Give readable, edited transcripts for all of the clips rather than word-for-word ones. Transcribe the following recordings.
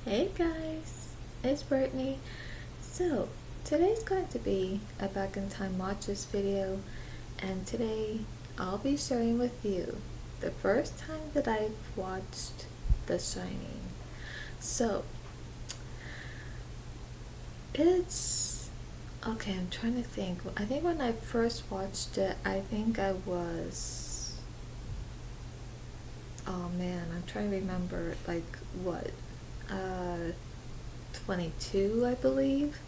Hey guys, it's Brittany. So, today's going to be a back in time watches video, and today I'll be sharing with you the first time that I've watched The Shining. So, it's okay, I'm trying to think. I think when I first watched it, I think I was oh man, I'm trying to remember like what uh 22, I believe.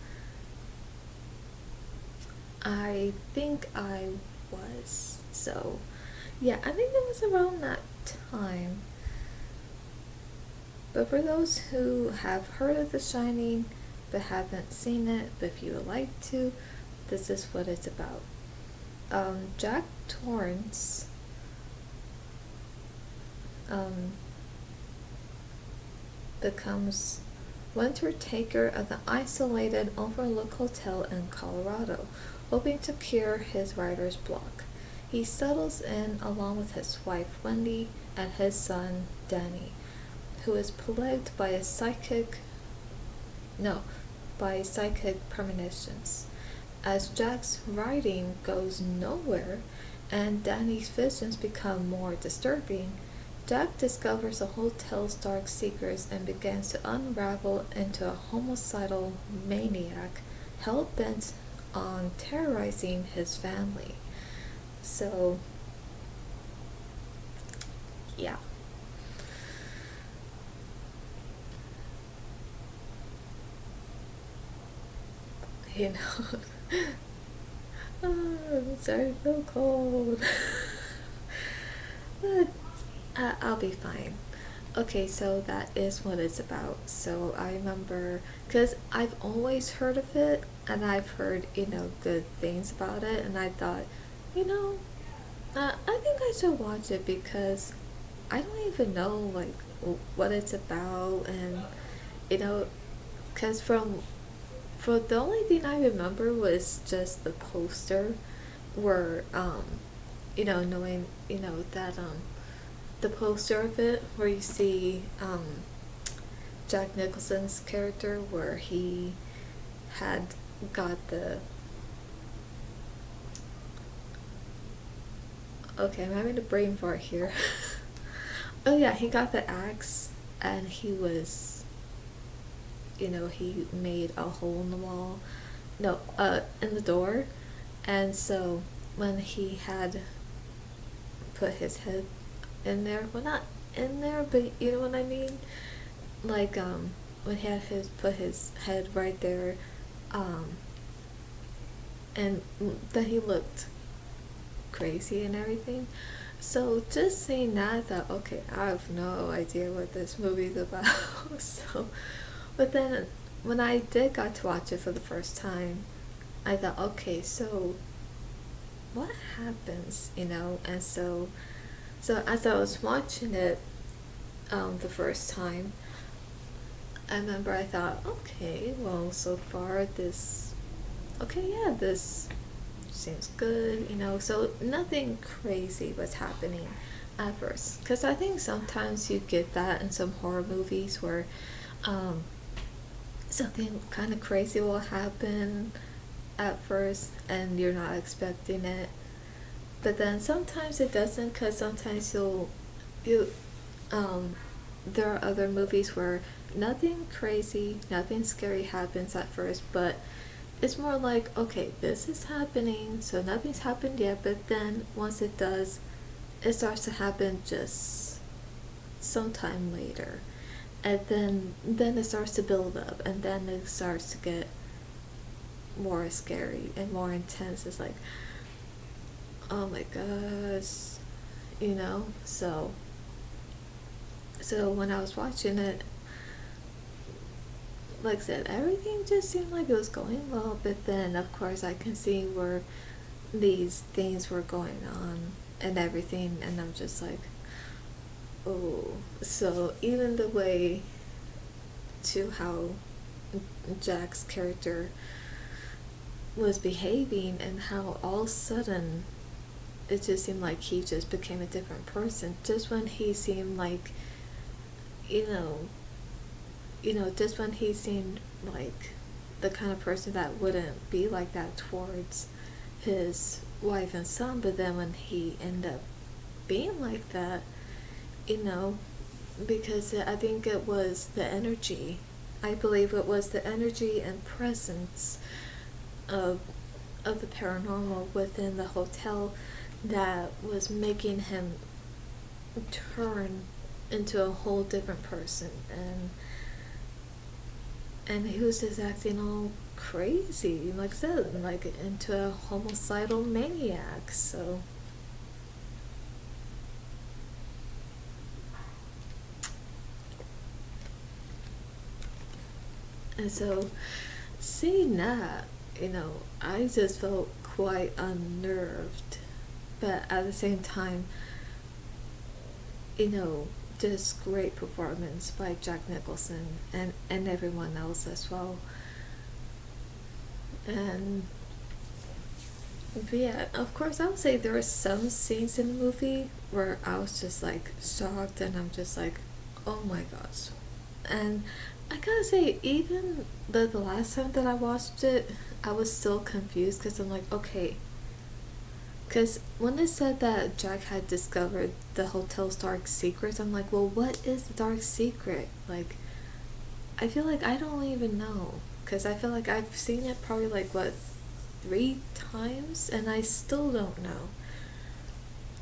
I think I was. So, yeah, I think it was around that time. But for those who have heard of The Shining but haven't seen it, but if you would like to, this is what it's about. Jack Torrance um, becomes winter taker of the isolated overlooked hotel in Colorado, hoping to cure his writer's block. He settles in along with his wife Wendy and his son Danny, who is plagued by a psychic premonitions. As Jack's writing goes nowhere and Danny's visions become more disturbing, Jack discovers the hotel's dark secrets and begins to unravel into a homicidal maniac hell bent on terrorizing his family. So, yeah. You know. Oh, I'm sorry, I feel cold. But I'll be fine. Okay, so that is what it's about. So I remember, because I've always heard of it, and I've heard, good things about it, and I thought, you know, I think I should watch it because I don't even know, like, what it's about, and, you know, because for the only thing I remember was just the poster where, knowing, that, the poster of it where you see Jack Nicholson's character where he had got the okay, I'm having a brain fart here. Oh yeah, he got the axe and he was he made a hole in the wall. No, in the door. And so when he had put his head in there, well not in there, but you know what I mean? Like when he had put his head right there, um and that he looked crazy and everything. So just saying that, I thought, okay, I have no idea what this movie's about. So, but then when I did got to watch it for the first time, I thought, okay, so what happens, And so as I was watching it, the first time, I remember I thought, okay, well, so far okay, yeah, this seems good, so nothing crazy was happening at first. Because I think sometimes you get that in some horror movies where um, something kind of crazy will happen at first and you're not expecting it. But then sometimes it doesn't, because sometimes you, um, there are other movies where nothing crazy, nothing scary happens at first, but it's more like, okay, this is happening, so nothing's happened yet, but then once it does, it starts to happen just sometime later. And then it starts to build up, and then it starts to get more scary and more intense. It's like, oh my gosh, So when I was watching it, like I said, everything just seemed like it was going well, but then of course I can see where these things were going on and everything, and I'm just like, oh. So even the way to how Jack's character was behaving and how all of a sudden it just seemed like he just became a different person just when he seemed like, you know just when he seemed like the kind of person that wouldn't be like that towards his wife and son, but then when he ended up being like that, you know, because I think it was the energy. I believe it was the energy and presence of the paranormal within the hotel that was making him turn into a whole different person, and he was just acting all crazy, like I said, like into a homicidal maniac. So seeing that, I just felt quite unnerved, but at the same time, you know, just great performance by Jack Nicholson and everyone else as well. And but yeah, of course, I would say there were some scenes in the movie where I was just like shocked, and I'm just like, oh my gosh. And I gotta say, even the last time that I watched it, I was still confused because I'm like, okay. Because when it said that Jack had discovered the hotel's dark secrets, I'm like, well, what is the dark secret? Like, I feel like I don't even know. Because I feel like I've seen it probably like, what, 3 times? And I still don't know.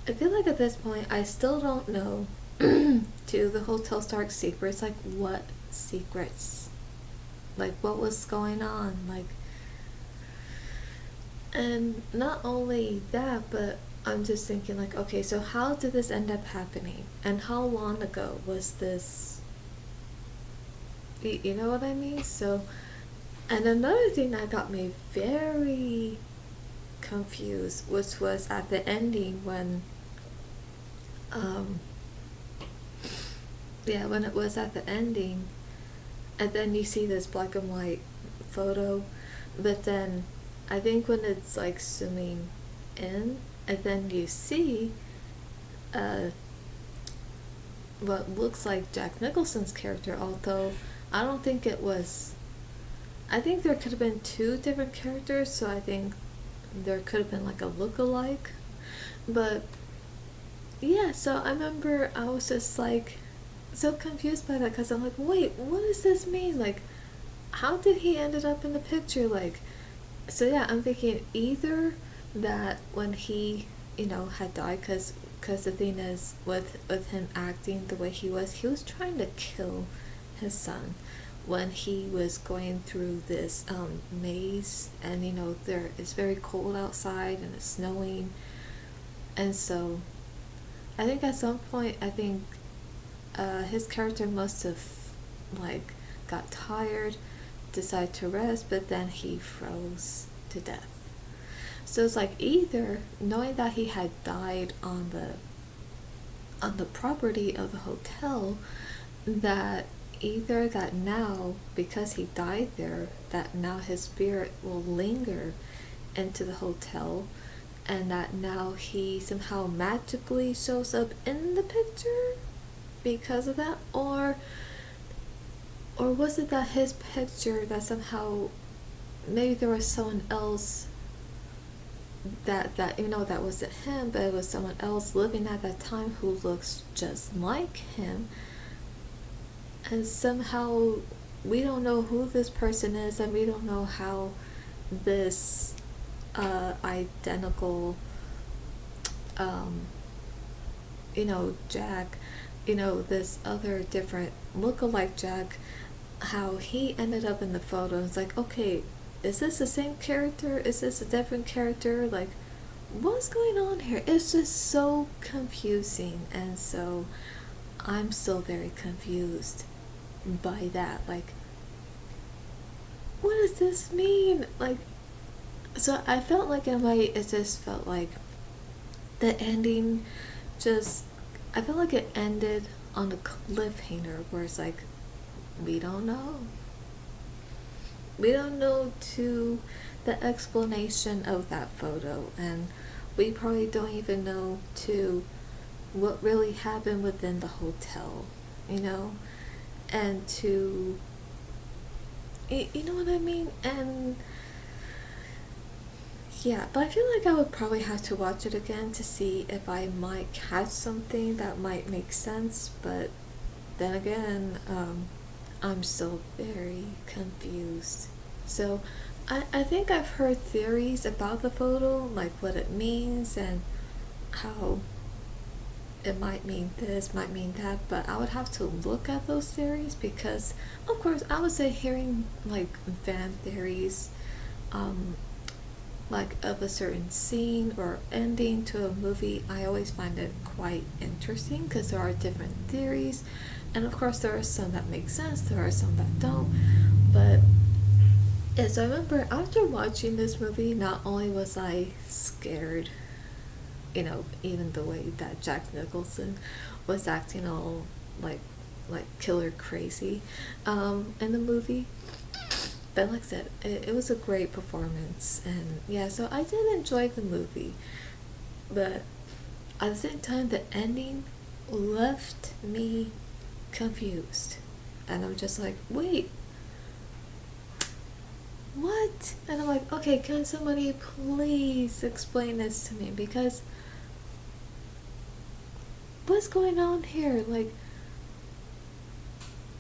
I feel like at this point, I still don't know to the hotel's dark secrets. Like, what secrets? Like, what was going on? Like, and not only that, but I'm just thinking, like, okay, so how did this end up happening? And how long ago was this? You know what I mean? So, and another thing that got me very confused, which was at the ending when, um, yeah, when it was at the ending, and then you see this black and white photo, but then I think when it's like zooming in, and then you see uh, what looks like Jack Nicholson's character, although I don't think it was. I think there could have been 2 different characters, so I think there could have been like a look-alike. But yeah, so I remember I was just like so confused by that because I'm like, wait, what does this mean? Like, how did he ended up in the picture? Like, so yeah, I'm thinking either that when he, had died, because the thing is with him acting the way he was trying to kill his son when he was going through this maze, and there it's very cold outside and it's snowing, and so I think at some point I think his character must have like got tired, decided to rest, but then he froze to death. So it's like either knowing that he had died on the property of the hotel, that either that now because he died there, that now his spirit will linger into the hotel, and that now he somehow magically shows up in the picture because of that, or was it that his picture that somehow maybe there was someone else that that wasn't him, but it was someone else living at that time who looks just like him, and somehow we don't know who this person is, and we don't know how this identical Jack, this other different look-alike Jack, how he ended up in the photo. It's like, okay, is this the same character? Is this a different character? Like, what's going on here? It's just so confusing, and so I'm still very confused by that. Like, what does this mean? Like, so I felt like in a way it just felt like the ending just, I felt like it ended on a cliffhanger where it's like, we don't know. We don't know to the explanation of that photo, and we probably don't even know to what really happened within the hotel, and to, you know what I mean? And yeah, but I feel like I would probably have to watch it again to see if I might catch something that might make sense. But then again, I'm still very confused. So I think I've heard theories about the photo, like what it means and how it might mean this, might mean that, but I would have to look at those theories because, of course, I would say hearing like fan theories, um, like of a certain scene or ending to a movie, I always find it quite interesting because there are different theories, and of course, there are some that make sense, there are some that don't, but yeah, so I remember after watching this movie, not only was I scared, even the way that Jack Nicholson was acting all like like killer crazy in the movie. But like I said, it was a great performance, and yeah, so I did enjoy the movie, but at the same time, the ending left me confused, and I'm just like, wait, what? And I'm like, okay, can somebody please explain this to me because what's going on here? Like,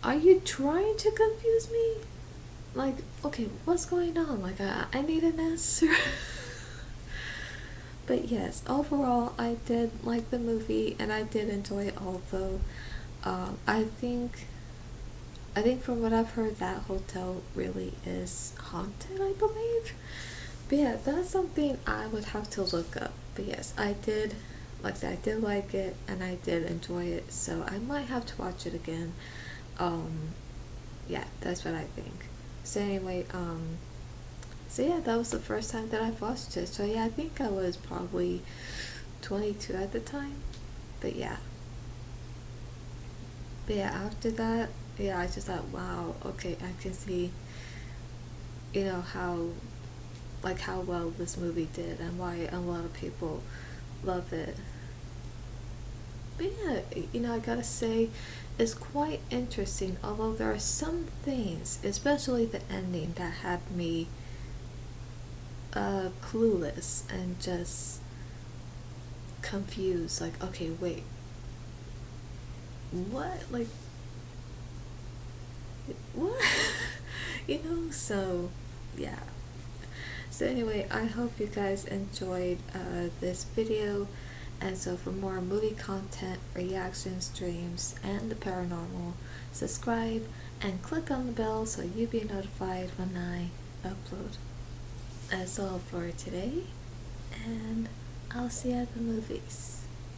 are you trying to confuse me? Like, okay, what's going on? Like, I need an answer. But yes, overall, I did like the movie and I did enjoy it. Although, I think, from what I've heard, that hotel really is haunted. I believe. But yeah, that's something I would have to look up. But yes, I did, like I said, I did like it and I did enjoy it. So I might have to watch it again. Um, yeah, that's what I think. So anyway, so yeah, that was the first time that I've watched it. So yeah, I think I was probably 22 at the time. But yeah, after that, yeah, I just thought, wow, okay, I can see, how, like how well this movie did and why a lot of people love it. But yeah, I gotta say, it's quite interesting. Although there are some things, especially the ending, that had me clueless and just confused. Like, okay, wait, what? Like, what? So yeah. So anyway, I hope you guys enjoyed this video. And so for more movie content, reaction streams, and the paranormal, subscribe and click on the bell so you'll be notified when I upload. That's all for today, and I'll see you at the movies.